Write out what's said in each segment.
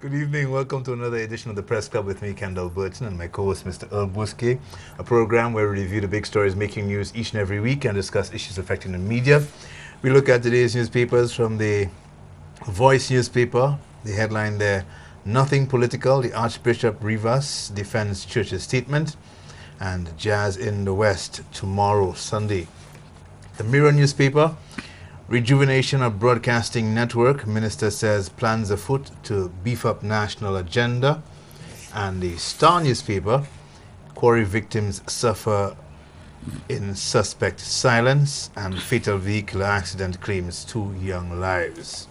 Good evening. Welcome to another edition of the Press Club with me, Kendall Burton, and my co-host, Mr. Earl Buske, a program where we review the big stories making news each and every week and discuss issues affecting the media. We look at today's newspapers from the Voice newspaper. The headline there, Nothing Political, the Archbishop Rivas defends church's statement, and Jazz in the West tomorrow, Sunday. The Mirror newspaper, Rejuvenation of Broadcasting Network, Minister says plans afoot to beef up national agenda. And the Star newspaper, quarry victims suffer in suspect silence, and fatal vehicular accident claims 2 young lives.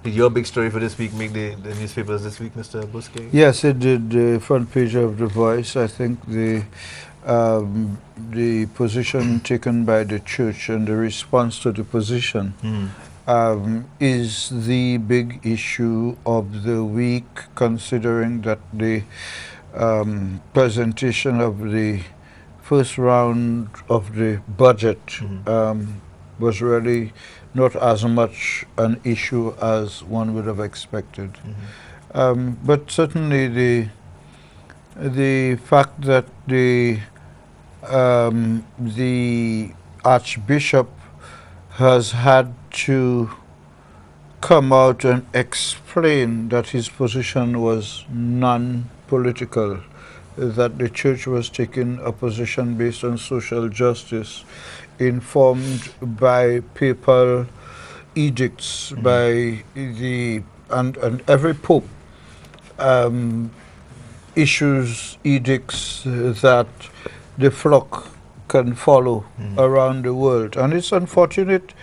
Did your big story for this week make the newspapers this week, Mr. Buske? Yes, it did. The front page of The Voice. I think the position taken by the church and the response to the position is the big issue of the week, considering that the presentation of the first round of the budget was really not as much an issue as one would have expected. But certainly the fact that the Archbishop has had to come out and explain that his position was non-political, that the church was taking a position based on social justice, informed by papal edicts, by and every pope issues edicts that the flock can follow around the world. And it's unfortunate,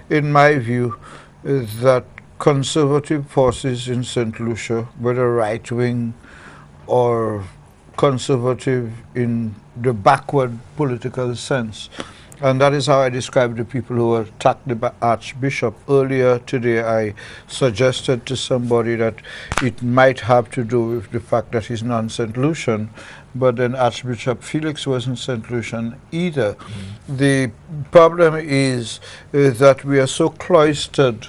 in my view, that conservative forces in St. Lucia, whether right-wing or conservative in the backward political sense, and that is how I describe the people who attacked the Archbishop. Earlier today, I suggested to somebody that it might have to do with the fact that he's non-St. Lucian, but then Archbishop Felix wasn't St. Lucian either. The problem is that we are so cloistered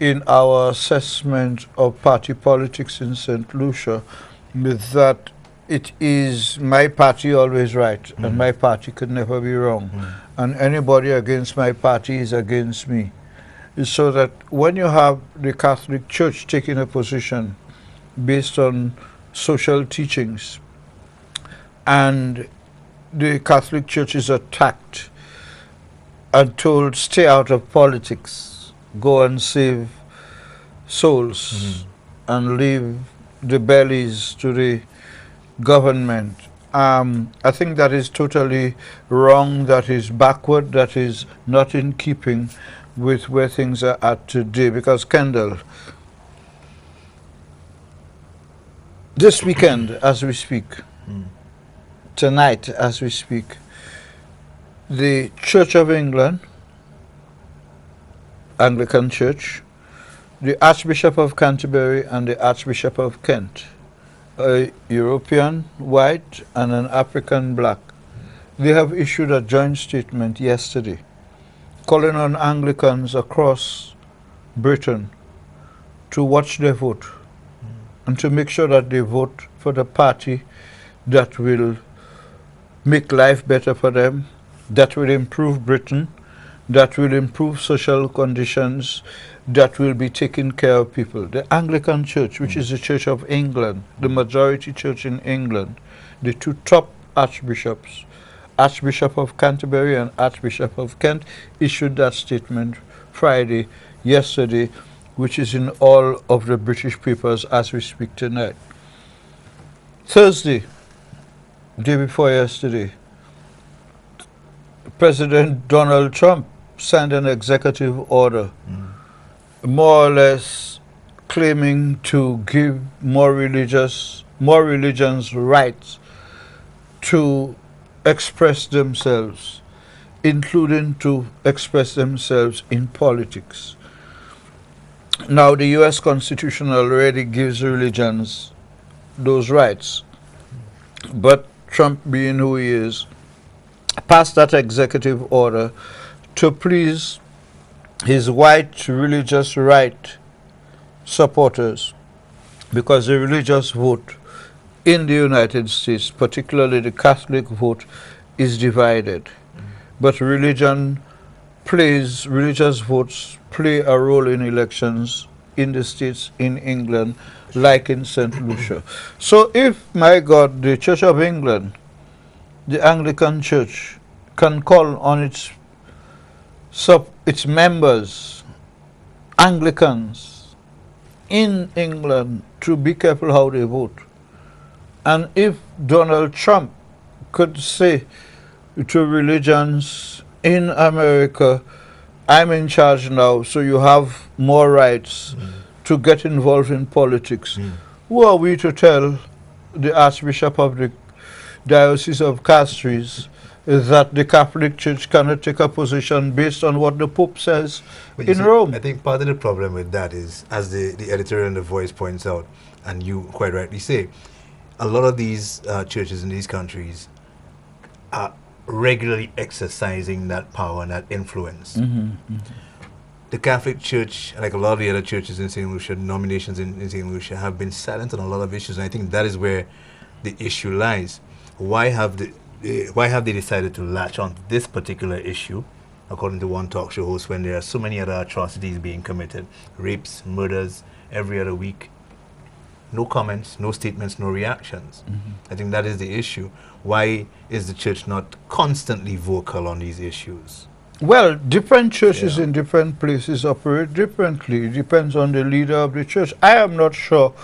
in our assessment of party politics in St. Lucia that it is my party always right, and my party could never be wrong. And anybody against my party is against me. So that when you have the Catholic Church taking a position based on social teachings, and the Catholic Church is attacked and told, stay out of politics, go and save souls, and leave the bellies to the government. I think that is totally wrong, that is backward, that is not in keeping with where things are at today. Because, Kendall, this weekend as we speak, tonight as we speak, the Church of England, Anglican Church, the Archbishop of Canterbury and the Archbishop of Kent, a European white and an African black, they have issued a joint statement yesterday calling on Anglicans across Britain to watch their vote and to make sure that they vote for the party that will make life better for them, that will improve Britain, that will improve social conditions, that will be taking care of people. The Anglican Church, which is the Church of England, the majority church in England, the two top archbishops, Archbishop of Canterbury and Archbishop of Kent, issued that statement yesterday, which is in all of the British papers as we speak tonight. Thursday, day before yesterday, President Donald Trump signed an executive order more or less claiming to give more religions rights to express themselves, including to express themselves in politics. Now, the U.S. Constitution already gives religions those rights, but Trump, being who he is, passed that executive order to please his white religious right supporters because the religious vote in the United States, particularly the Catholic vote, is divided. But religious votes play a role in elections in the States, in England, like in St. Lucia. So if, my God, the Church of England, the Anglican Church, can call on its members, Anglicans in England, to be careful how they vote, and if Donald Trump could say to religions in America, I'm in charge now, so you have more rights to get involved in politics, who are we to tell the Archbishop of the Diocese of Castries that the Catholic Church cannot take a position based on what the Pope says in Rome? I think part of the problem with that is, as the editor in The Voice points out, and you quite rightly say, a lot of these churches in these countries are regularly exercising that power and that influence. The Catholic Church, like a lot of the other churches in St. Lucia, denominations in St. Lucia, have been silent on a lot of issues, and I think that is where the issue lies. Why have they decided to latch on this particular issue, according to one talk show host, when there are so many other atrocities being committed, rapes, murders every other week? No comments, no statements, no reactions. I think that is the issue. Why is the church not constantly vocal on these issues? Well, different churches in different places operate differently. It depends on the leader of the church. I am not sure.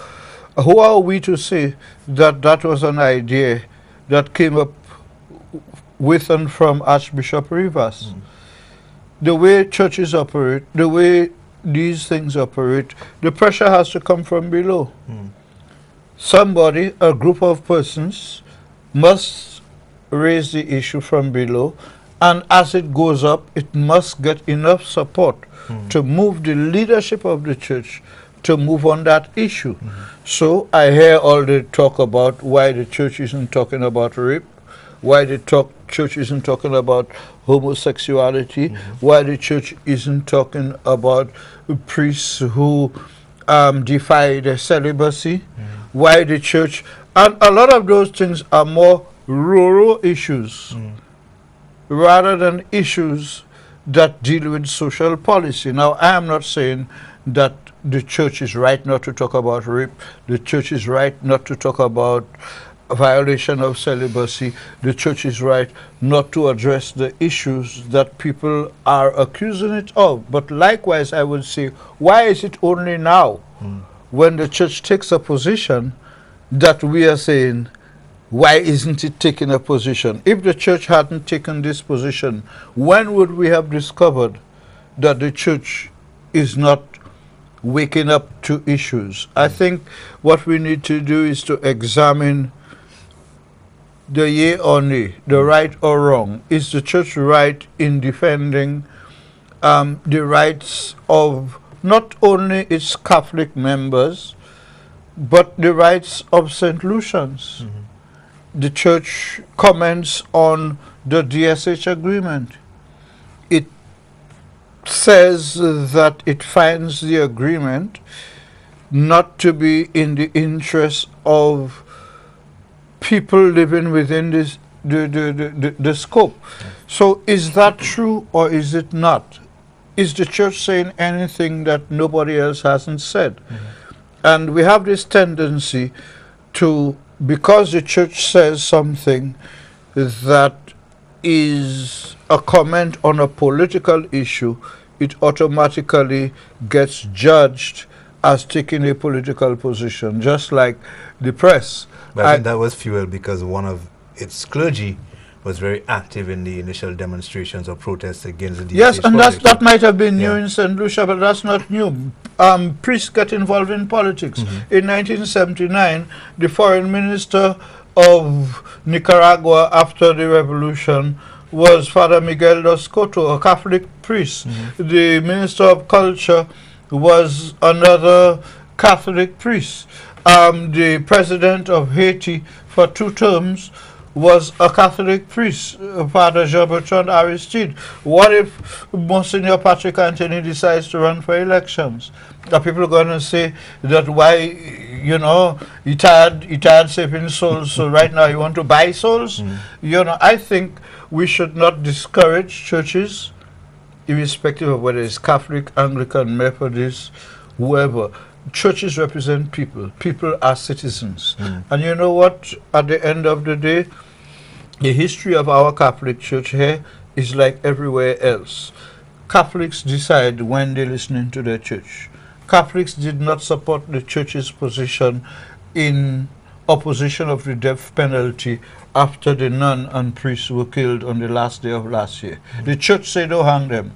Who are we to say that that was an idea that came up with and from Archbishop Rivas? The way churches operate, the way these things operate, the pressure has to come from below. Somebody, a group of persons, must raise the issue from below, and as it goes up, it must get enough support to move the leadership of the church to move on that issue. So I hear all the talk about why the church isn't talking about rape, why the church isn't talking about homosexuality, why the church isn't talking about priests who defy the celibacy, why the church, and a lot of those things are more rural issues rather than issues that deal with social policy. Now, I am not saying that the church is right not to talk about rape, the church is right not to talk about violation of celibacy, the church is right not to address the issues that people are accusing it of. But likewise, I would say, why is it only now, when the church takes a position, that we are saying, why isn't it taking a position? If the church hadn't taken this position, when would we have discovered that the church is not waking up to issues? I think what we need to do is to examine the yea or nay, the right or wrong. Is the church right in defending the rights of not only its Catholic members, but the rights of St. Lucians? The church comments on the DSH agreement. It says that it finds the agreement not to be in the interest of people living within this the scope. So is that true or is it not? Is the church saying anything that nobody else hasn't said? And we have this tendency to, because the church says something that is a comment on a political issue, it automatically gets judged as taking a political position, just like the press. But I think that was fueled because one of its clergy was very active in the initial demonstrations or protests against the DSH. Yes, and that might have been new in St. Lucia, but that's not new. Priests get involved in politics. In 1979, the foreign minister of Nicaragua after the revolution was Father Miguel Dos Coto, a Catholic priest. The minister of culture was another Catholic priest. The president of Haiti for 2 terms was a Catholic priest, Father Jean-Bertrand Aristide. What if Monsignor Patrick Anthony decides to run for elections? Are people going to say that why you know, you tired saving souls, so right now you want to buy souls. You know, I think we should not discourage churches, irrespective of whether it's Catholic, Anglican, Methodist, whoever. Churches represent people. People are citizens. And you know what? At the end of the day, the history of our Catholic Church here is like everywhere else. Catholics decide when they're listening to their church. Catholics did not support the church's position in opposition of the death penalty after the nun and priests were killed on the last day of last year. The church say don't hang them.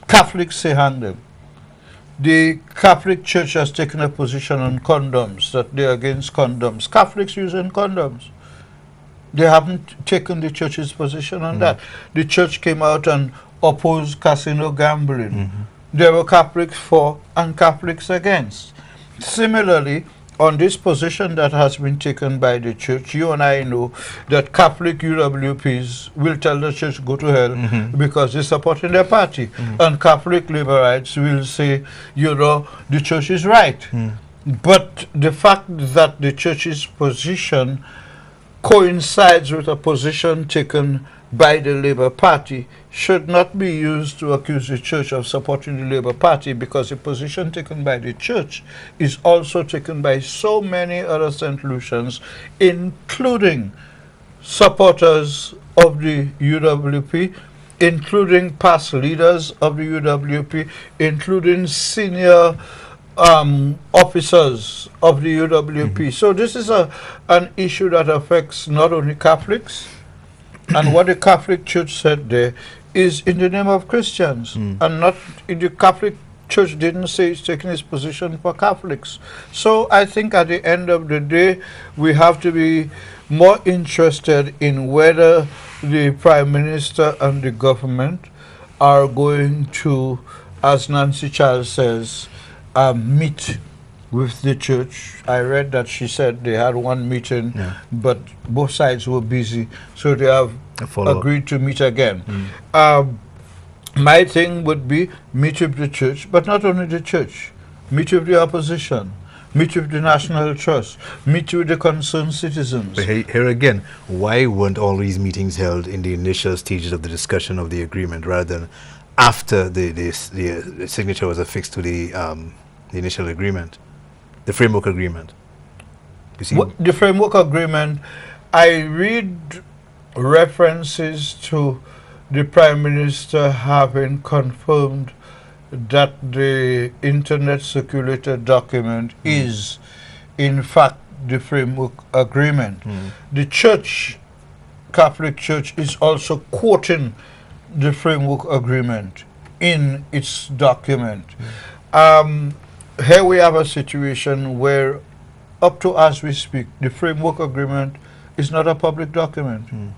Catholics say hang them. The Catholic Church has taken a position on condoms, that they're against condoms. Catholics using condoms. They haven't taken the church's position on that. The church came out and opposed casino gambling. There were Catholics for and Catholics against. Similarly, on this position that has been taken by the church, you and I know that Catholic UWPs will tell the church go to hell because they're supporting their party. And Catholic liberites will say, you know, the church is right. But the fact that the church's position coincides with a position taken by the Labour Party should not be used to accuse the church of supporting the Labour Party, because the position taken by the church is also taken by so many other St. Lucians, including supporters of the UWP, including past leaders of the UWP, including senior officers of the UWP. So this is an issue that affects not only Catholics, and what the Catholic Church said there is in the name of Christians, and not in the Catholic Church didn't say it's taking its position for Catholics. So I think at the end of the day, we have to be more interested in whether the Prime Minister and the government are going to, as Nancy Charles says, meet with the church. I read that she said they had one meeting, but both sides were busy, so they have agreed to meet again. My thing would be meet with the church, but not only the church, meet with the opposition, meet with the National Trust, meet with the concerned citizens. But here again, why weren't all these meetings held in the initial stages of the discussion of the agreement rather than after the signature was affixed to the initial agreement? The framework agreement. You see, the framework agreement, I read references to the Prime Minister having confirmed that the internet circulated document is in fact the framework agreement. The church, Catholic Church, is also quoting the framework agreement in its document. Here we have a situation where, up to as we speak, the framework agreement is not a public document.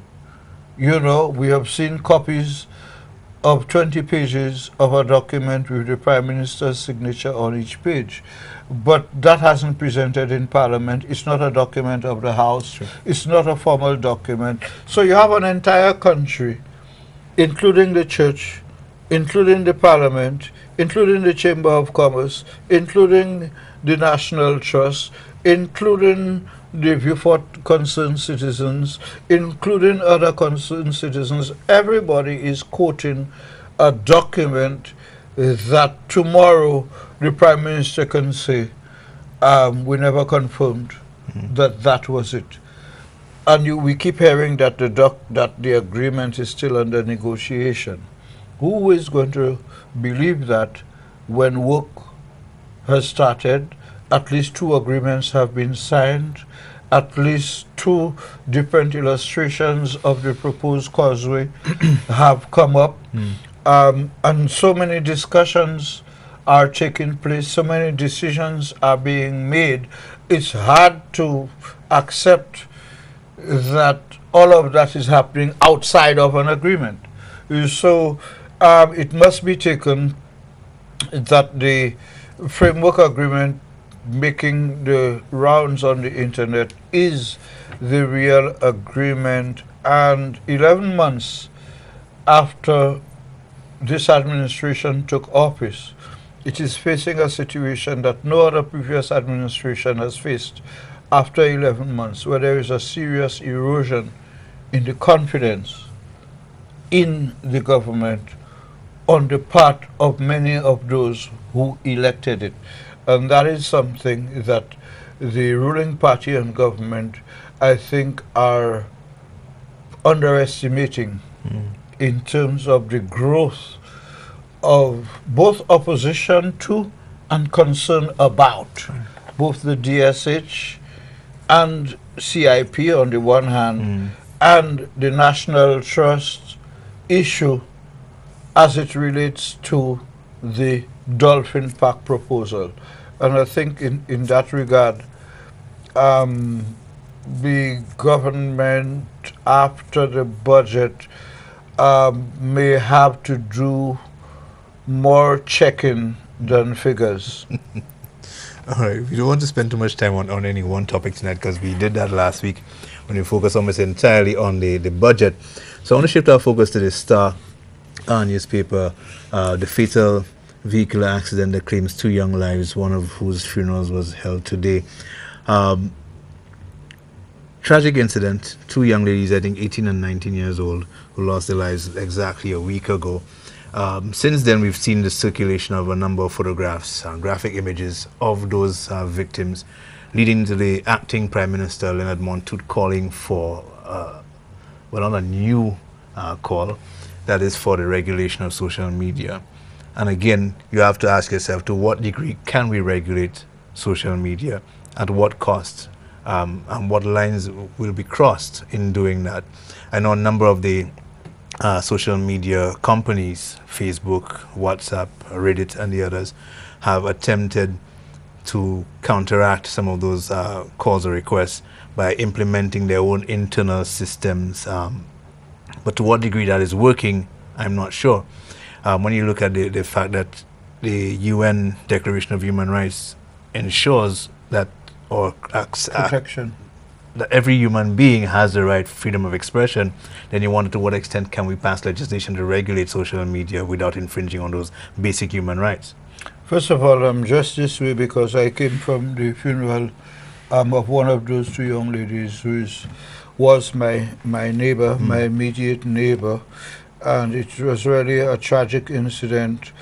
You know, we have seen copies of 20 pages of a document with the Prime Minister's signature on each page. But that hasn't presented in Parliament. It's not a document of the House. It's not a formal document. So you have an entire country, including the church, including the Parliament, including the Chamber of Commerce, including the National Trust, including the View for Concerned Citizens, including other concerned citizens. Everybody is quoting a document that tomorrow the Prime Minister can say, we never confirmed that was it. And we keep hearing that the agreement is still under negotiation. Who is going to believe that when work has started, at least 2 agreements have been signed, at least 2 different illustrations of the proposed causeway have come up, and so many discussions are taking place, so many decisions are being made. It's hard to accept that all of that is happening outside of an agreement. So it must be taken that the framework agreement making the rounds on the internet is the real agreement. And 11 months after this administration took office, it is facing a situation that no other previous administration has faced after 11 months, where there is a serious erosion in the confidence in the government on the part of many of those who elected it. And that is something that the ruling party and government, I think, are underestimating in terms of the growth of both opposition to and concern about both the DSH and CIP on the one hand and the National Trust issue as it relates to the Dolphin Park proposal. And I think in that regard, the government after the budget may have to do more checking than figures. All right, we don't want to spend too much time on any one topic tonight because we did that last week when we focused almost entirely on the budget. So I want to shift our focus to the Star newspaper, the fatal vehicular accident that claims 2 young lives, one of whose funerals was held today. Tragic incident, 2 young ladies, I think 18 and 19 years old, who lost their lives exactly a week ago. Since then, we've seen the circulation of a number of photographs, graphic images of those victims, leading to the acting Prime Minister, Leonard Montoute, calling for, well, not a new call, that is for the regulation of social media. And again, you have to ask yourself, to what degree can we regulate social media? At what cost? And what lines will be crossed in doing that? I know a number of the social media companies, Facebook, WhatsApp, Reddit, and the others, have attempted to counteract some of those calls or requests by implementing their own internal systems. But to what degree that is working, I'm not sure. When you look at the fact that the UN Declaration of Human Rights ensures that, or Protection. that every human being has the right to freedom of expression, then you wonder to what extent can we pass legislation to regulate social media without infringing on those basic human rights? First of all, I'm just this way because I came from the funeral of one of those 2 young ladies who was my neighbor, my immediate neighbor, and it was really a tragic incident,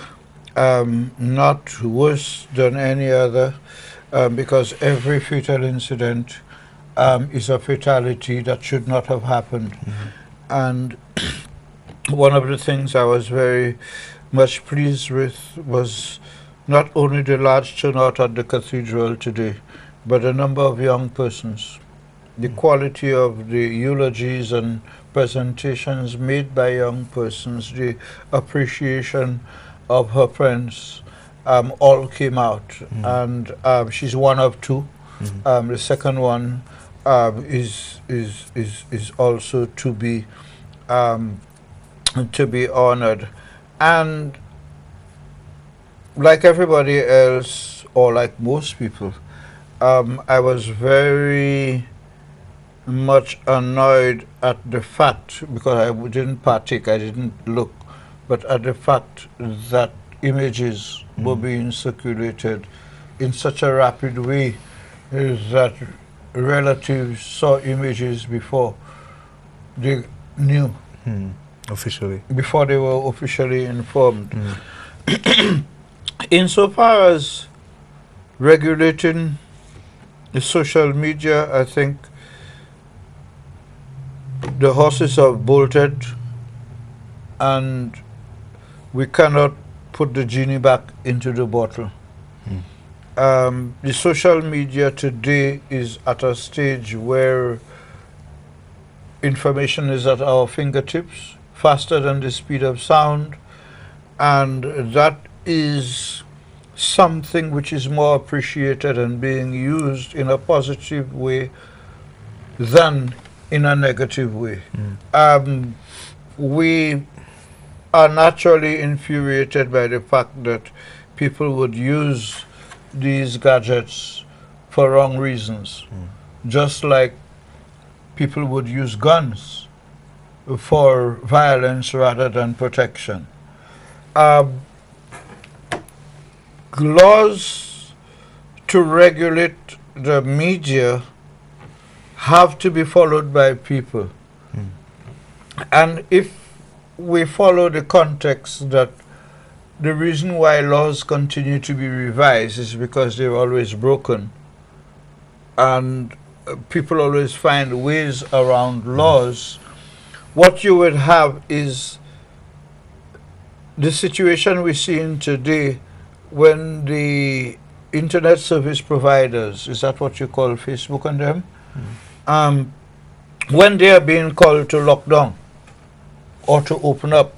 not worse than any other, because every fatal incident is a fatality that should not have happened. And one of the things I was very much pleased with was not only the large turnout at the cathedral today, but the number of young persons, the quality of the eulogies and presentations made by young persons, the appreciation of her friends, all came out. And she's one of 2. The second one is also to be honored. And like everybody else, or like most people, I was very much annoyed at the fact, because I didn't partake, I didn't look, but at the fact that images were being circulated in such a rapid way that relatives saw images before they knew, Officially. before they were officially informed. Insofar as regulating the social media, I think the horses have bolted and we cannot put the genie back into the bottle. The social media today is at a stage where information is at our fingertips, faster than the speed of sound, and that is something which is more appreciated and being used in a positive way than in a negative way. We are naturally infuriated by the fact that people would use these gadgets for wrong reasons, just like people would use guns for violence rather than protection. laws to regulate the media have to be followed by people. And if we follow the context that the reason why laws continue to be revised is because they're always broken, and people always find ways around laws, what you would have is the situation we're seeing today when the internet service providers, is that what you call Facebook and them? When they are being called to lock down or to open up,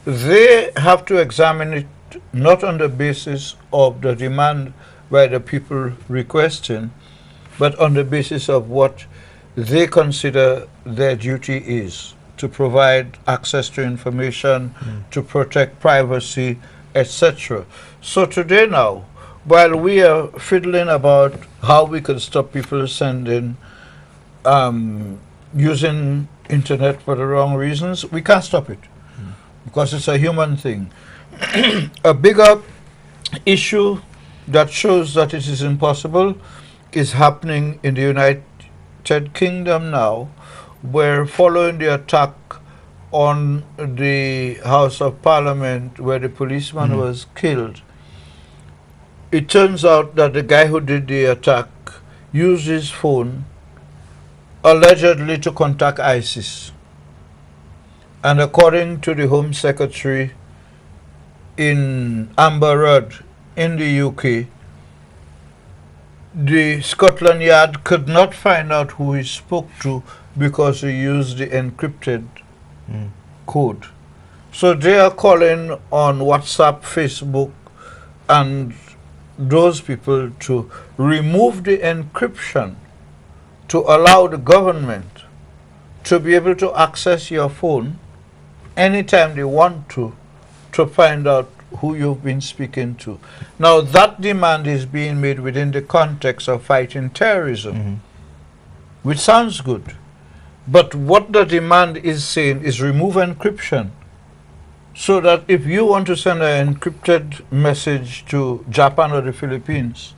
they have to examine it not on the basis of the demand by the people requesting, but on the basis of what they consider their duty is to provide access to information, to protect privacy, etc. So today now, while we are fiddling about how we could stop people sending, using internet for the wrong reasons, we can't stop it because it's a human thing. A bigger issue that shows that it is impossible is happening in the United Kingdom now, where following the attack on the House of Parliament where the policeman was killed, it turns out that the guy who did the attack used his phone allegedly to contact ISIS. And according to the Home Secretary in Amber Rudd in the UK, the Scotland Yard could not find out who he spoke to because he used the encrypted code. So they are calling on WhatsApp, Facebook, and those people to remove the encryption to allow the government to be able to access your phone anytime they want to find out who you've been speaking to. Now that demand is being made within the context of fighting terrorism, which sounds good. But what the demand is saying is remove encryption, so that if you want to send an encrypted message to Japan or the Philippines,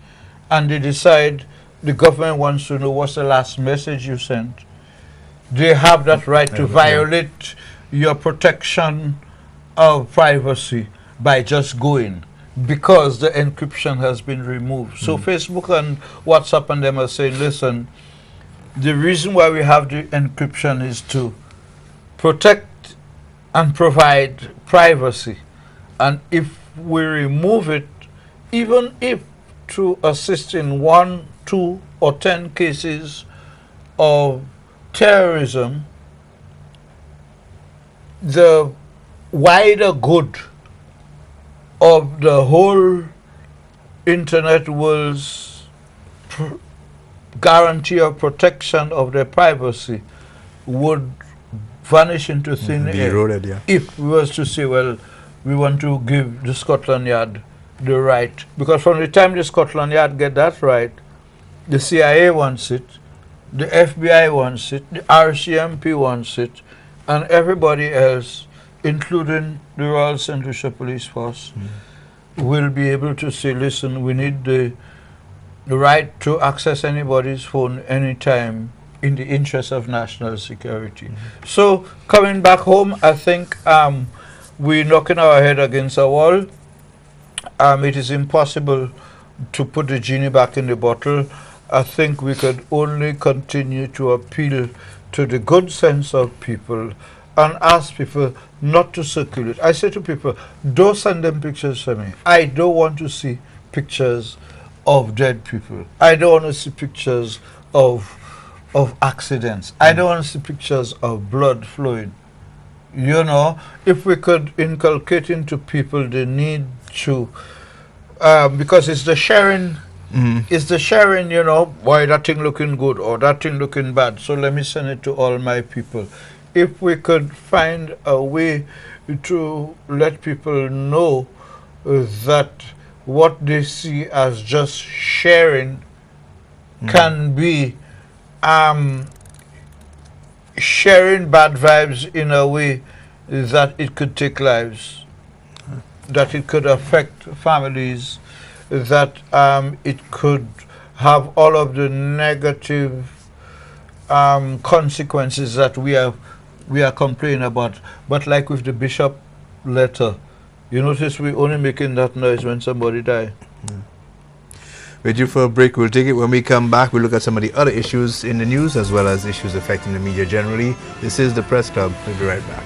and they decide the government wants to know what's the last message you sent, they have that right to violate your protection of privacy by just going, because the encryption has been removed. So Facebook and WhatsApp and them are saying, listen, the reason why we have the encryption is to protect and provide privacy. And if we remove it, even if to assist in 1, 2, or 10 cases of terrorism, the wider good of the whole internet world's guarantee of protection of their privacy would vanish into thin air. Eroded, if we was to say, well, we want to give the Scotland Yard the right, because from the time the Scotland Yard get that right, the CIA wants it, the FBI wants it, the RCMP wants it, and everybody else, including the Royal St. Lucia Police Force, will be able to say, listen, we need the right to access anybody's phone anytime in the interest of national security. So coming back home, I think we're knocking our head against a wall. It is impossible to put the genie back in the bottle. I think we could only continue to appeal to the good sense of people and ask people not to circulate. I say to people, don't send them pictures for me. I don't want to see pictures of dead people. I don't want to see pictures of accidents. I don't want to see pictures of blood flowing. You know, if we could inculcate into people the need to, because it's the sharing, it's the sharing, you know, why that thing looking good or that thing looking bad, so let me send it to all my people. If we could find a way to let people know that what they see as just sharing can be sharing bad vibes in a way that it could take lives, that it could affect families, that it could have all of the negative consequences that we are complaining about. But like with the bishop letter, you notice we only making that noise when somebody die. We're due for a break. We'll take it when we come back. We'll look at some of the other issues in the news as well as issues affecting the media generally. This is the Press Club. We'll be right back.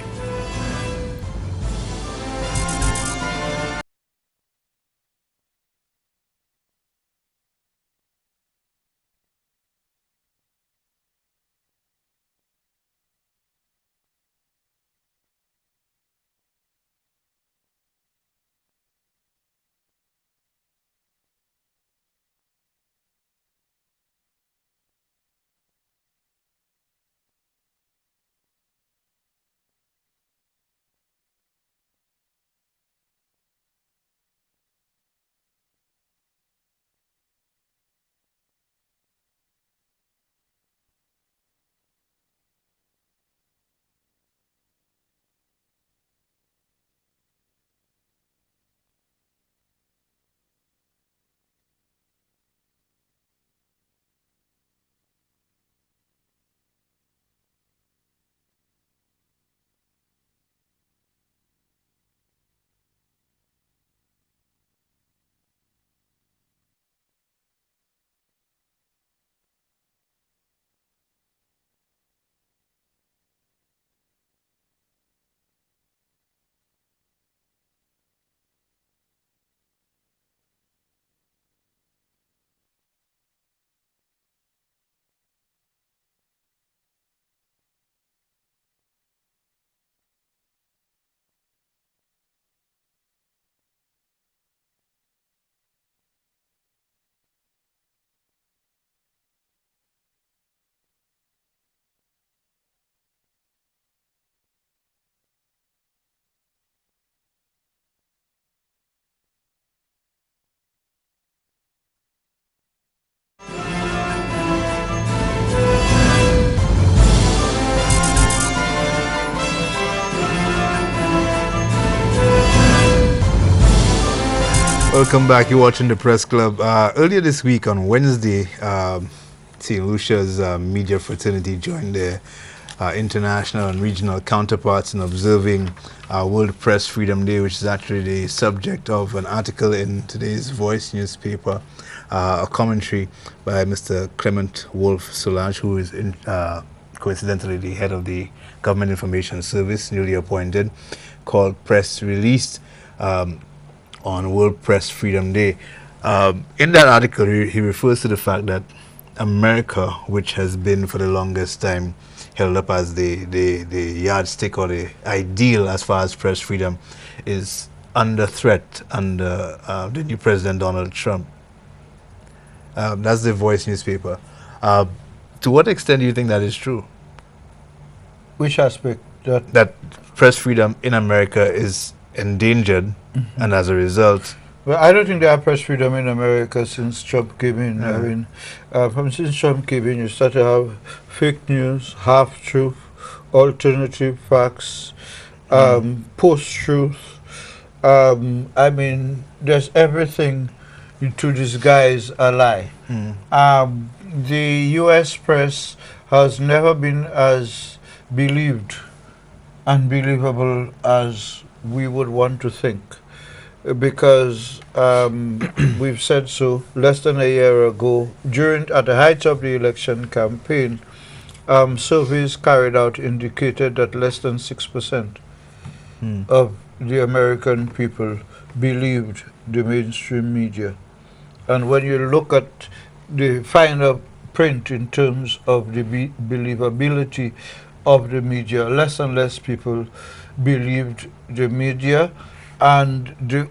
Welcome back. You're watching the Press Club. Earlier this week on Wednesday, St. Lucia's media fraternity joined their international and regional counterparts in observing World Press Freedom Day, which is actually the subject of an article in today's Voice newspaper, a commentary by Mr. Clement Wolf Solange, who is coincidentally the head of the Government Information Service, newly appointed, called Press Released. On World Press Freedom Day. In that article, he refers to the fact that America, which has been for the longest time held up as the yardstick or the ideal as far as press freedom, is under threat under the new President Donald Trump. That's the Voice newspaper. To what extent do you think that is true? Which aspect? That press freedom in America is endangered, and as a result... Well, I don't think there are press freedom in America since Trump came in. Yeah. I mean, since Trump came in, you start to have fake news, half-truth, alternative facts, post-truth. I mean, there's everything to disguise a lie. The U.S. press has never been as believed and believable as we would want to think, because we've said so. Less than a year ago, at the height of the election campaign, surveys carried out indicated that less than 6% of the American people believed the mainstream media. And when you look at the finer print in terms of the believability of the media, less and less people believed the media, and the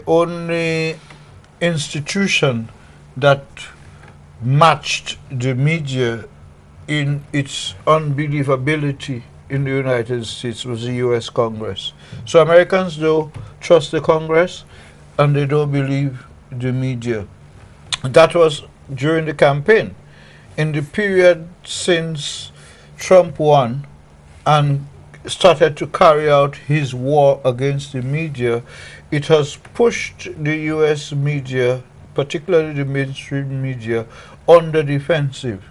only institution that matched the media in its unbelievability in the United States was the U.S. Congress. So Americans don't trust the Congress, and they don't believe the media. That was during the campaign. In the period since Trump won and started to carry out his war against the media, it has pushed the US media, particularly the mainstream media, on the defensive.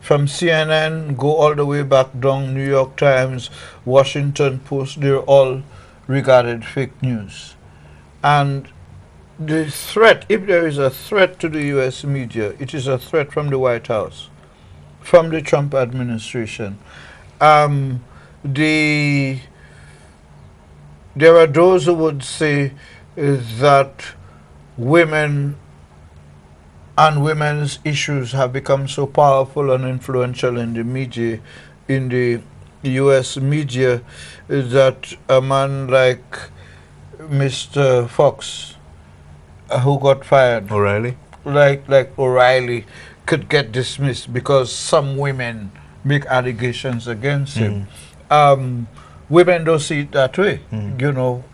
From CNN, go all the way back down, New York Times, Washington Post, they're all regarded fake news. And the threat, if there is a threat to the US media, it is a threat from the White House, from the Trump administration. The There are those who would say that women and women's issues have become so powerful and influential in the media, in the US media, that a man like Mr. Fox, who got fired, O'Reilly? like O'Reilly, could get dismissed because some women make allegations against him. Women don't see it that way. You know,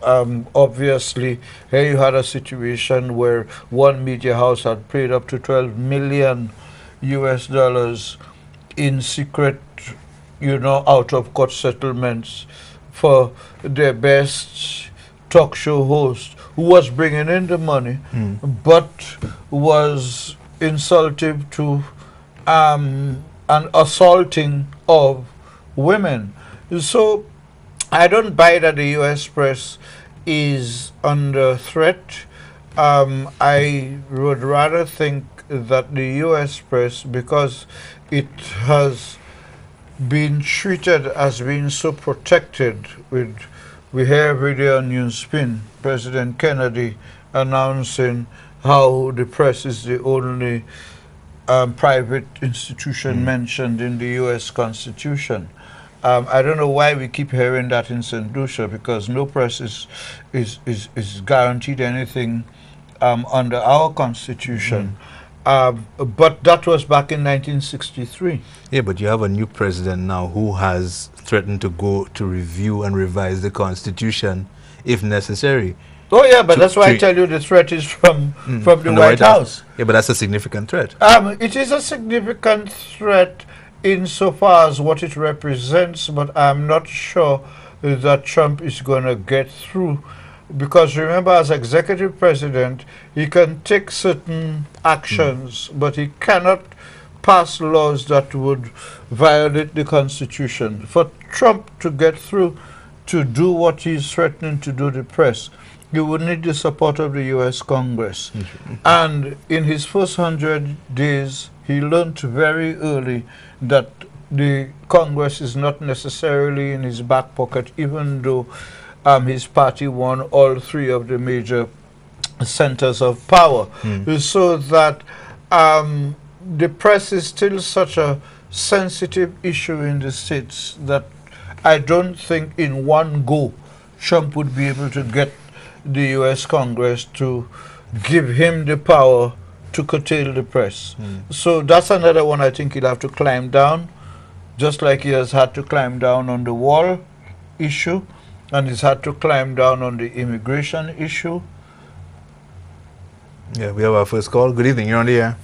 obviously, here you had a situation where one media house had paid up to 12 million US dollars in secret, you know, out of court settlements for their best talk show host, who was bringing in the money, but was insultive to and assaulting of women. So I don't buy that the U.S. press is under threat. I would rather think that the U.S. press, because it has been treated as being so protected, we hear every day on Newsspin, President Kennedy announcing how the press is the only private institution mentioned in the U.S. Constitution. I don't know why we keep hearing that in St. Lucia, because no press is guaranteed anything under our Constitution. But that was back in 1963. Yeah, but you have a new president now who has threatened to go to review and revise the Constitution if necessary. Oh yeah, but that's why I tell you the threat is from the White House. Yeah, but that's a significant threat. It is a significant threat insofar as what it represents, but I'm not sure that Trump is going to get through, because remember, as executive president, he can take certain actions, but he cannot pass laws that would violate the Constitution. For Trump to get through to do what he's threatening to do to the press, you would need the support of the U.S. Congress. And in his first 100 days, he learned very early that the Congress is not necessarily in his back pocket, even though his party won all three of the major centers of power. So that the press is still such a sensitive issue in the States that I don't think in one go Trump would be able to get the U.S. Congress to give him the power to curtail the press. So that's another one I think he'll have to climb down, just like he has had to climb down on the wall issue, and he's had to climb down on the immigration issue. Yeah, we have our first call. Good evening, you're on the air.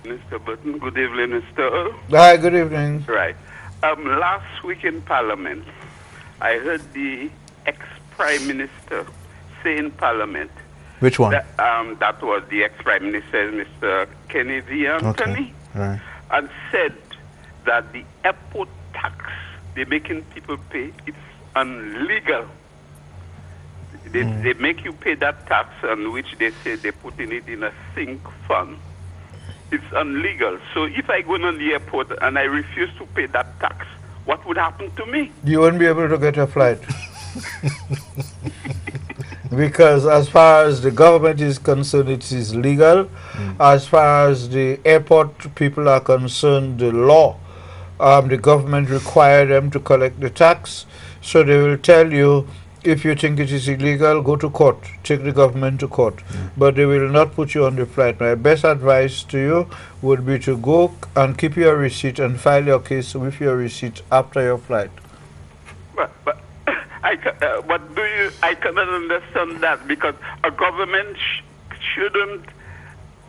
Mr. Button, good evening, Mr. Earl. Hi, good evening. Right. Last week in Parliament, I heard the ex-Prime Minister say in Parliament, Which one? that was the ex-Prime Minister, Mr. Kennedy Anthony, Right. and said that the airport tax they're making people pay, it's illegal. They make you pay that tax, on which they say they're putting it in a sink fund. It's illegal. So if I go on the airport and I refuse to pay that tax, what would happen to me? You won't be able to get a flight. Because as far as the government is concerned, it is legal. As far as the airport people are concerned, the law, the government require them to collect the tax. So they will tell you, if you think it is illegal, go to court, take the government to court. But they will not put you on the flight. My best advice to you would be to go and keep your receipt and file your case with your receipt after your flight. But I cannot understand that, because a government shouldn't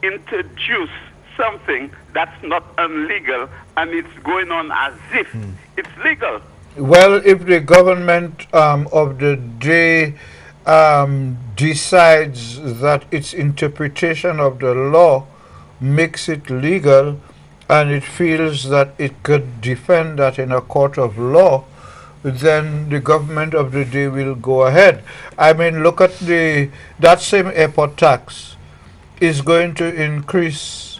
introduce something that's not illegal, and it's going on as if it's legal. Well, if the government of the day decides that its interpretation of the law makes it legal and it feels that it could defend that in a court of law, then the government of the day will go ahead. I mean, look at that same airport tax is going to increase,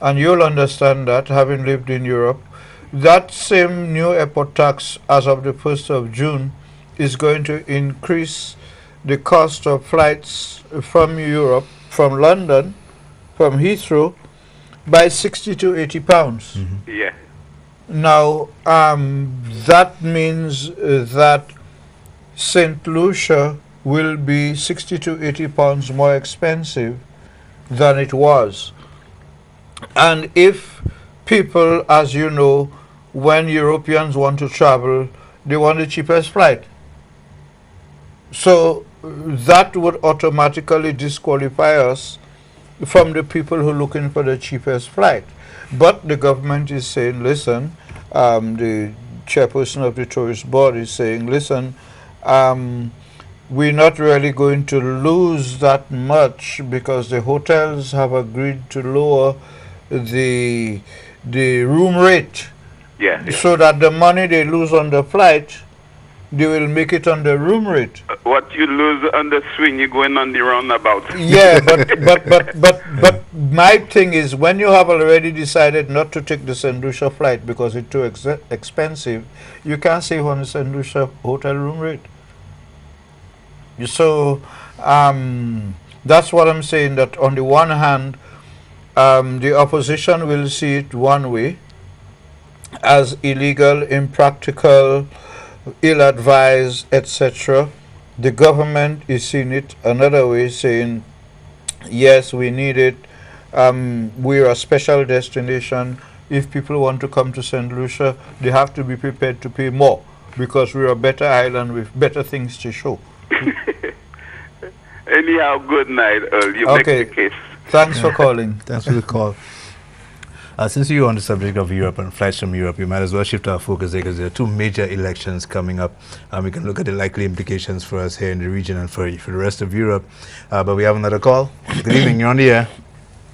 and you'll understand that having lived in Europe. That same new airport tax, as of the 1st of June, is going to increase the cost of flights from Europe, from London, from Heathrow, by 60 to 80 pounds. Yeah. Now, that means that St. Lucia will be 60 to 80 pounds more expensive than it was. And if people, as you know, when Europeans want to travel, they want the cheapest flight. So that would automatically disqualify us from the people who are looking for the cheapest flight. But the government is saying, listen, the chairperson of the tourist board is saying, listen, we're not really going to lose that much because the hotels have agreed to lower the room rate. Yeah. So that the money they lose on the flight, they will make it on the room rate. What you lose on the swing, you're going on the roundabout. Yeah, but my thing is, when you have already decided not to take the St. Lucia flight because it's too expensive, you can't save on the St. Lucia hotel room rate. So that's what I'm saying, that on the one hand, the opposition will see it one way, as illegal, impractical, ill-advised, etc. The government is seeing it another way, saying, yes, we need it. We're a special destination. If people want to come to St. Lucia, they have to be prepared to pay more because we're a better island with better things to show. Anyhow, good night, Earl. You Okay. make the case. Thanks for calling. Thanks for the call. Since you're on the subject of Europe and flights from Europe, we might as well shift our focus there because there are two major elections coming up. We can look at the likely implications for us here in the region and for the rest of Europe. But we have another call. Good evening, you're on the air.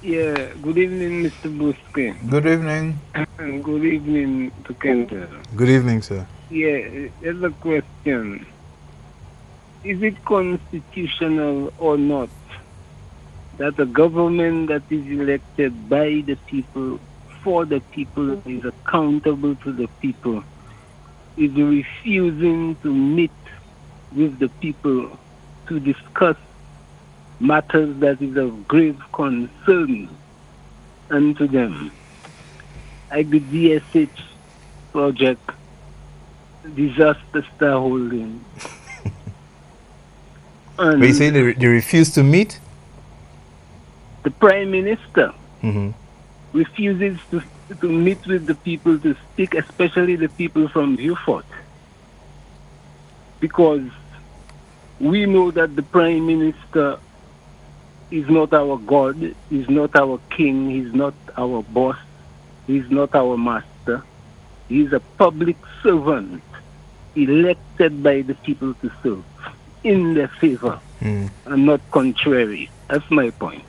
Yeah, good evening, Mr. Buske. Good evening. And good evening to Kendall. Good evening, sir. Yeah, there's a question. Is it constitutional or not that a government that is elected by the people, for the people, is accountable to the people, is refusing to meet with the people to discuss matters that is of grave concern unto them, like the DSH project, disaster star holding. But you say they refuse to meet? The Prime Minister Mm-hmm. refuses to meet with the people to speak, especially the people from Beaufort. Because we know that the Prime Minister is not our God, is not our king, he's not our boss, he's not our master. He's a public servant elected by the people to serve in their favor and not contrary. That's my point.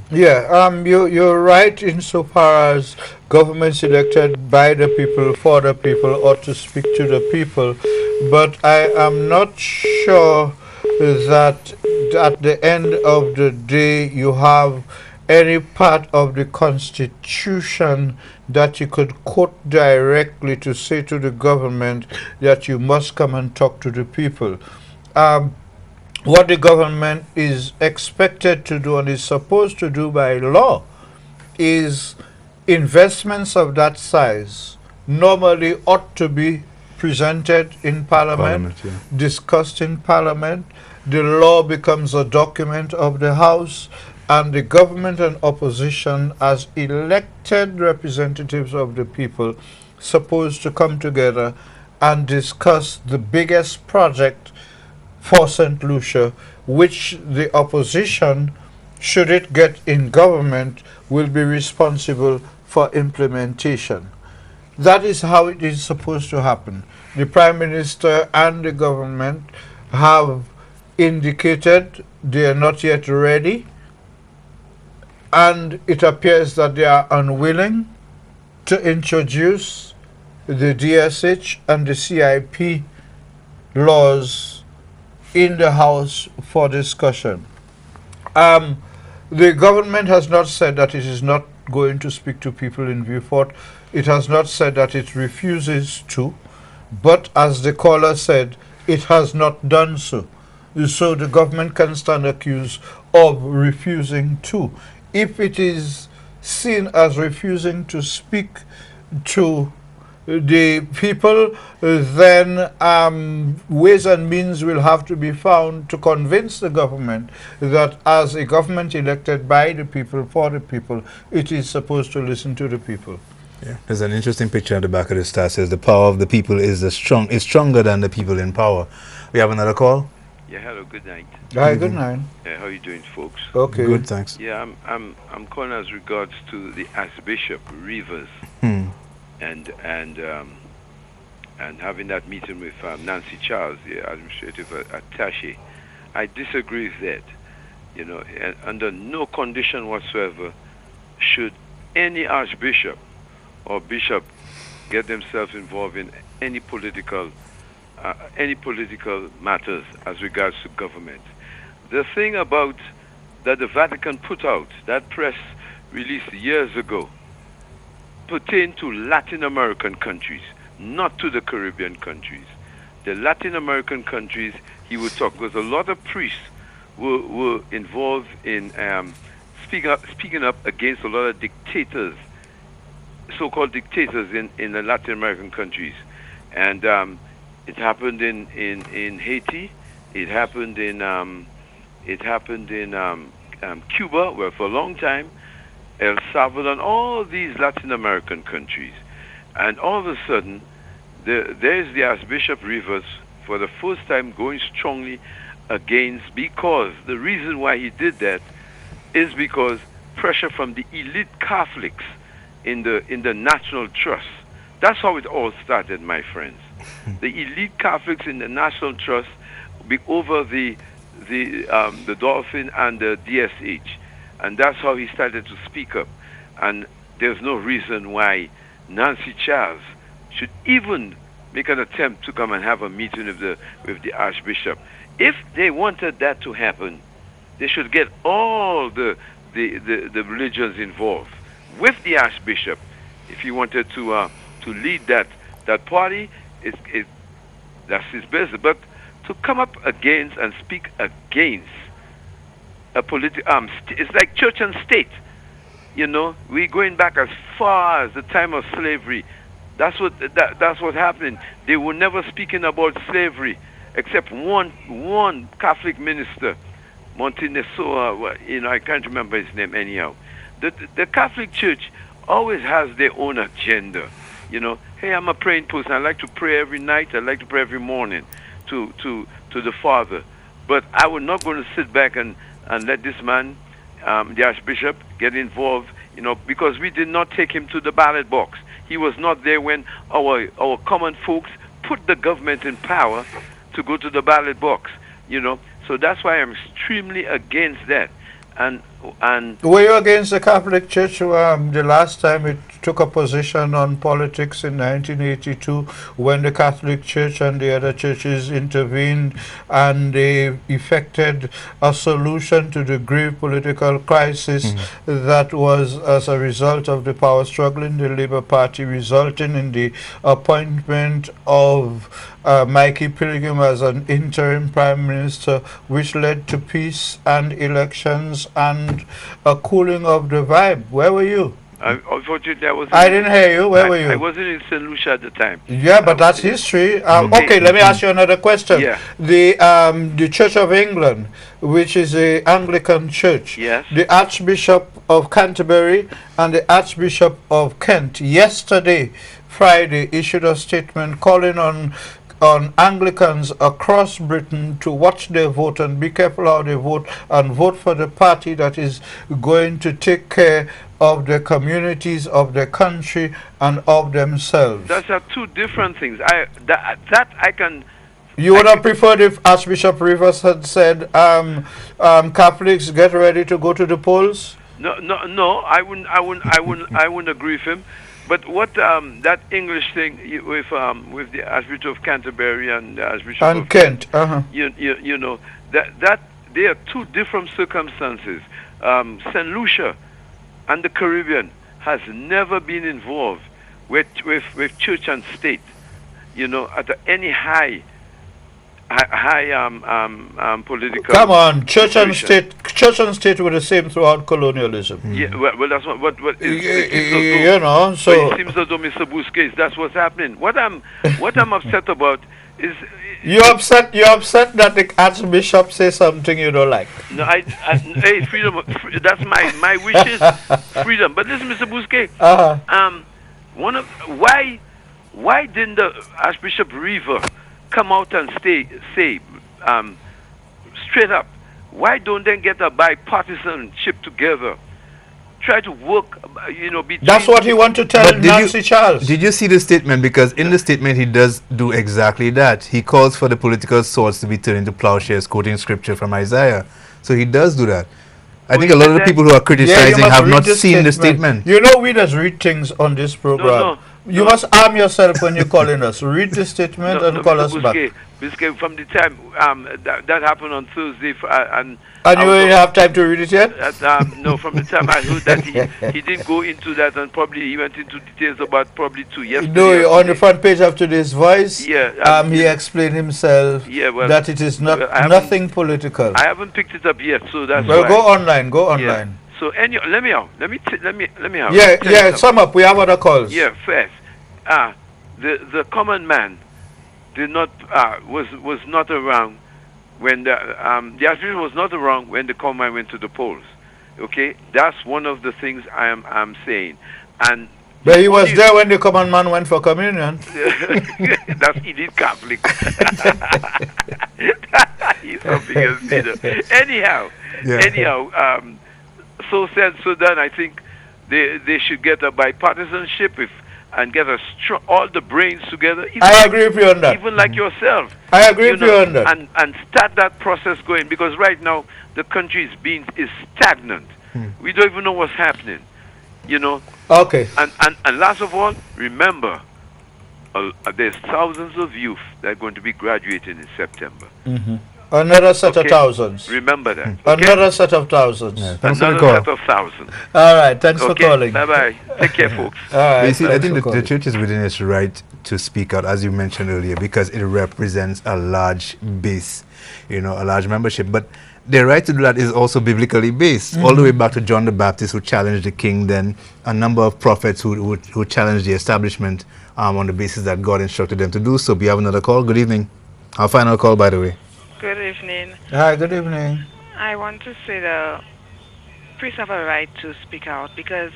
Yeah, you're right insofar as governments elected by the people, for the people, ought to speak to the people. But I am not sure that at the end of the day you have any part of the Constitution that you could quote directly to say to the government that you must come and talk to the people. What the government is expected to do and is supposed to do by law is investments of that size normally ought to be presented in Parliament, discussed in Parliament. The law becomes a document of the House, and the government and opposition, as elected representatives of the people, supposed to come together and discuss the biggest project for St. Lucia, which the opposition, should it get in government, will be responsible for implementation. That is how it is supposed to happen. The Prime Minister and the government have indicated they are not yet ready, and it appears that they are unwilling to introduce the DSH and the CIP laws in the House for discussion. The government has not said that it is not going to speak to people in Beaufort. It has not said that it refuses to, but as the caller said, it has not done so. So the government can stand accused of refusing to. If it is seen as refusing to speak to the people, then ways and means will have to be found to convince the government that as a government elected by the people, for the people, it is supposed to listen to the people. Yeah. There's an interesting picture at the back of the star says the power of the people is stronger than the people in power. We have another call. Yeah, hello, good night. Hi, good night. How are you doing, folks? Okay. Good, thanks. Yeah, I'm calling as regards to the Archbishop Rivers and having that meeting with Nancy Charles, the administrative attaché. I disagree with that. You know, and under no condition whatsoever should any archbishop or bishop get themselves involved in any political matters as regards to government. The thing about that the Vatican put out, that press release years ago, pertain to Latin American countries, not to the Caribbean countries. The Latin American countries, he would talk, because a lot of priests were involved in speaking up against a lot of dictators, so-called dictators in the Latin American countries. And it happened in Haiti. It happened in Cuba, where for a long time, El Salvador, and all these Latin American countries. And all of a sudden, there's the Archbishop Rivers for the first time going strongly against, because the reason why he did that is because pressure from the elite Catholics in the National Trust. That's how it all started, my friends. The elite Catholics in the National Trust over the Dolphin and the DSH, and that's how he started to speak up. And there's no reason why Nancy Charles should even make an attempt to come and have a meeting with the Archbishop. If they wanted that to happen, they should get all the religions involved with the Archbishop. If he wanted to lead that party, that's his business. But to come up against and speak against a political, it's like church and state. You know, we're going back as far as the time of slavery. That's what happened. They were never speaking about slavery, except one Catholic minister, Montenesoa. You know, I can't remember his name anyhow. The Catholic Church always has their own agenda. You know, hey, I'm a praying person. I like to pray every night. I like to pray every morning to the Father. But I was not going to sit back and let this man, the Archbishop, get involved, you know, because we did not take him to the ballot box. He was not there when our common folks put the government in power to go to the ballot box, you know. So that's why I'm extremely against that. And were you against the Catholic Church the last time it took a position on politics in 1982, when the Catholic Church and the other churches intervened and they effected a solution to the grave political crisis that was as a result of the power struggle in the Labour Party, resulting in the appointment of Mikey Pilgrim as an interim Prime Minister, which led to peace and elections and a cooling of the vibe. Where were you? Unfortunately, I didn't hear you. Where were you? I wasn't in St. Lucia at the time. Yeah, but that's history. Okay, let me ask you another question. Yeah. The Church of England, which is a Anglican church, yes, the Archbishop of Canterbury and the Archbishop of Kent yesterday, Friday, issued a statement calling on Anglicans across Britain to watch their vote and be careful how they vote, and vote for the party that is going to take care of their communities, of their country, and of themselves. Those are two different things. That I can. You would have preferred if Archbishop Rivers had said, Catholics, get ready to go to the polls? No. I wouldn't agree with him. But what that English thing with the Archbishop of Canterbury and the Archbishop of Kent, you know that they are two different circumstances. Saint Lucia and the Caribbean has never been involved with church and state, you know, at any high political. Come on, church and state were the same throughout colonialism. Yeah, well, that's what you know. So it seems as though Mr. Busquets, that's what's happening. What I'm upset about is you're upset that the Archbishop says something you don't like. No, hey, freedom. That's my wishes, freedom. But listen, Mr. Busquets. Why didn't the Archbishop River come out and say straight up, why don't they get a bipartisanship together? Try to work, you know, between... That's what he want to tell Nancy Charles. Did you see the statement? Because in the statement he does do exactly that. He calls for the political swords to be turned into plowshares, quoting scripture from Isaiah. So he does do that. I think a lot of the people who are criticizing have not seen the statement. You know, we just read things on this program. You must arm yourself when you're calling us. Read the statement and call us back. Busquets, from the time that happened on Thursday, and you didn't have time to read it yet? No, from the time I heard that he didn't go into that, and probably he went into details about probably 2 yesterday. No, on the front page of today's Voice, he explained himself that it is not nothing political. I haven't picked it up yet, so that's well. Why. Go online. Yeah. So let me have. Sum up. We have other calls. Yeah, first, the common man did not was not around when the Archbishop was not around when the common man went to the polls. Okay, that's one of the things I'm saying. And but he was there when the common man went for communion. That's elite Catholic. He's something else, Peter. Anyhow, so said, so done. I think they should get a bipartisanship and get all the brains together. I agree with you on that. Even like yourself. I agree with you on that. And start that process going, because right now the country is stagnant. We don't even know what's happening. You know. Okay. And last of all, remember, there's thousands of youth that are going to be graduating in September. Another set of thousands. Remember that. Okay? Another set of thousands. Yeah, another set of thousands. All right. Thanks for calling. Bye-bye. Take care, folks. All right. You see, I think the church is within its right to speak out, as you mentioned earlier, because it represents a large base, you know, a large membership. But their right to do that is also biblically based, all the way back to John the Baptist, who challenged the king, then a number of prophets who challenged the establishment on the basis that God instructed them to do so. We have another call. Good evening. Our final call, by the way. Good evening. Hi, good evening. I want to say the priest have a right to speak out because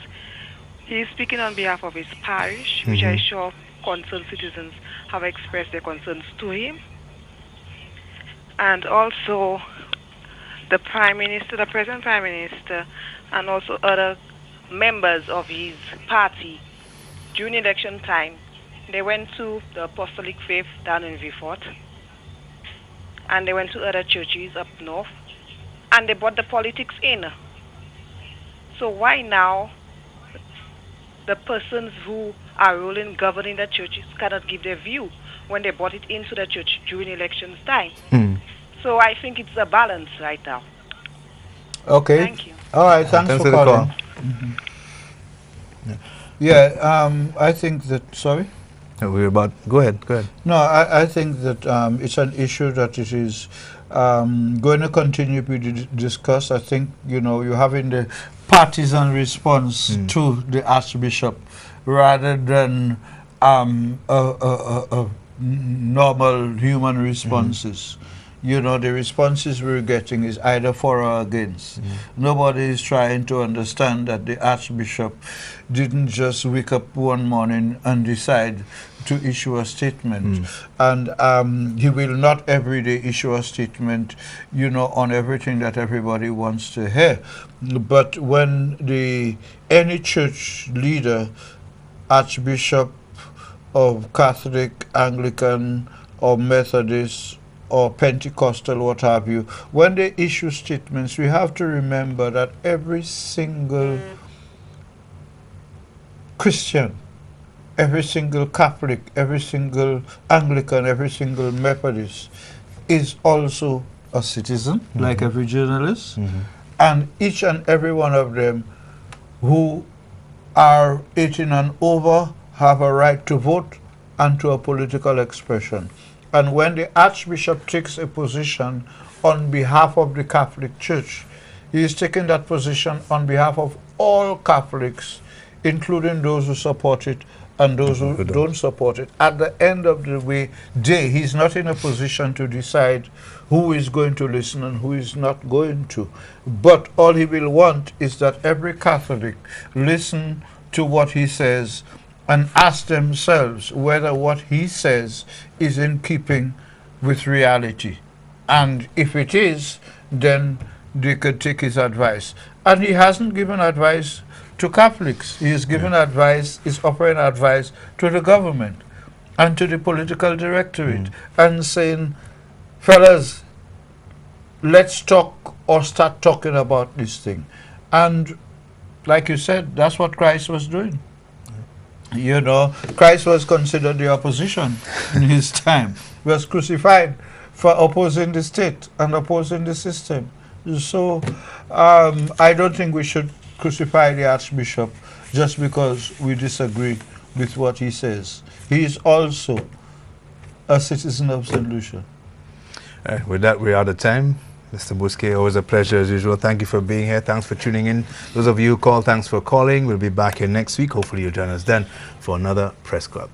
he is speaking on behalf of his parish, which I'm sure concerned citizens have expressed their concerns to him. And also the Prime Minister, the present Prime Minister, and also other members of his party during election time, they went to the Apostolic Faith down in Vifort, and they went to other churches up north, and they brought the politics in. So why now the persons who are ruling, governing the churches cannot give their view when they brought it into the church during elections time? So I think it's a balance right now. Okay. Thank you. All right. Thanks for calling. I think that. Sorry. We're about. Go ahead. No, I think that it's an issue that it is going to continue to be discussed. I think, you know, you're having the partisan response to the Archbishop rather than normal human responses. You know, the responses we're getting is either for or against. Nobody is trying to understand that the Archbishop didn't just wake up one morning and decide to issue a statement, and he will not every day issue a statement, you know, on everything that everybody wants to hear. But when any church leader, Archbishop of Catholic, Anglican, or Methodist, or Pentecostal, what have you, when they issue statements, we have to remember that every single Christian, every single Catholic, every single Anglican, every single Methodist is also a citizen, like every journalist, and each and every one of them who are 18 and over have a right to vote and to a political expression. And when the Archbishop takes a position on behalf of the Catholic Church, he is taking that position on behalf of all Catholics, including those who support it and those who don't support it. At the end of the day, he's not in a position to decide who is going to listen and who is not going to. But all he will want is that every Catholic listen to what he says and ask themselves whether what he says is in keeping with reality. And if it is, then they could take his advice. And he hasn't given advice to Catholics. He is giving advice, is offering advice to the government and to the political directorate and saying, fellas, let's talk or start talking about this thing. And like you said, that's what Christ was doing. You know, Christ was considered the opposition in his time. He was crucified for opposing the state and opposing the system. So I don't think we should crucify the Archbishop just because we disagree with what he says. He is also a citizen of St. Lucia. With that, we're out of time. Mr. Bousquet, always a pleasure as usual. Thank you for being here. Thanks for tuning in. Those of you who called, thanks for calling. We'll be back here next week. Hopefully you'll join us then for another Press Club.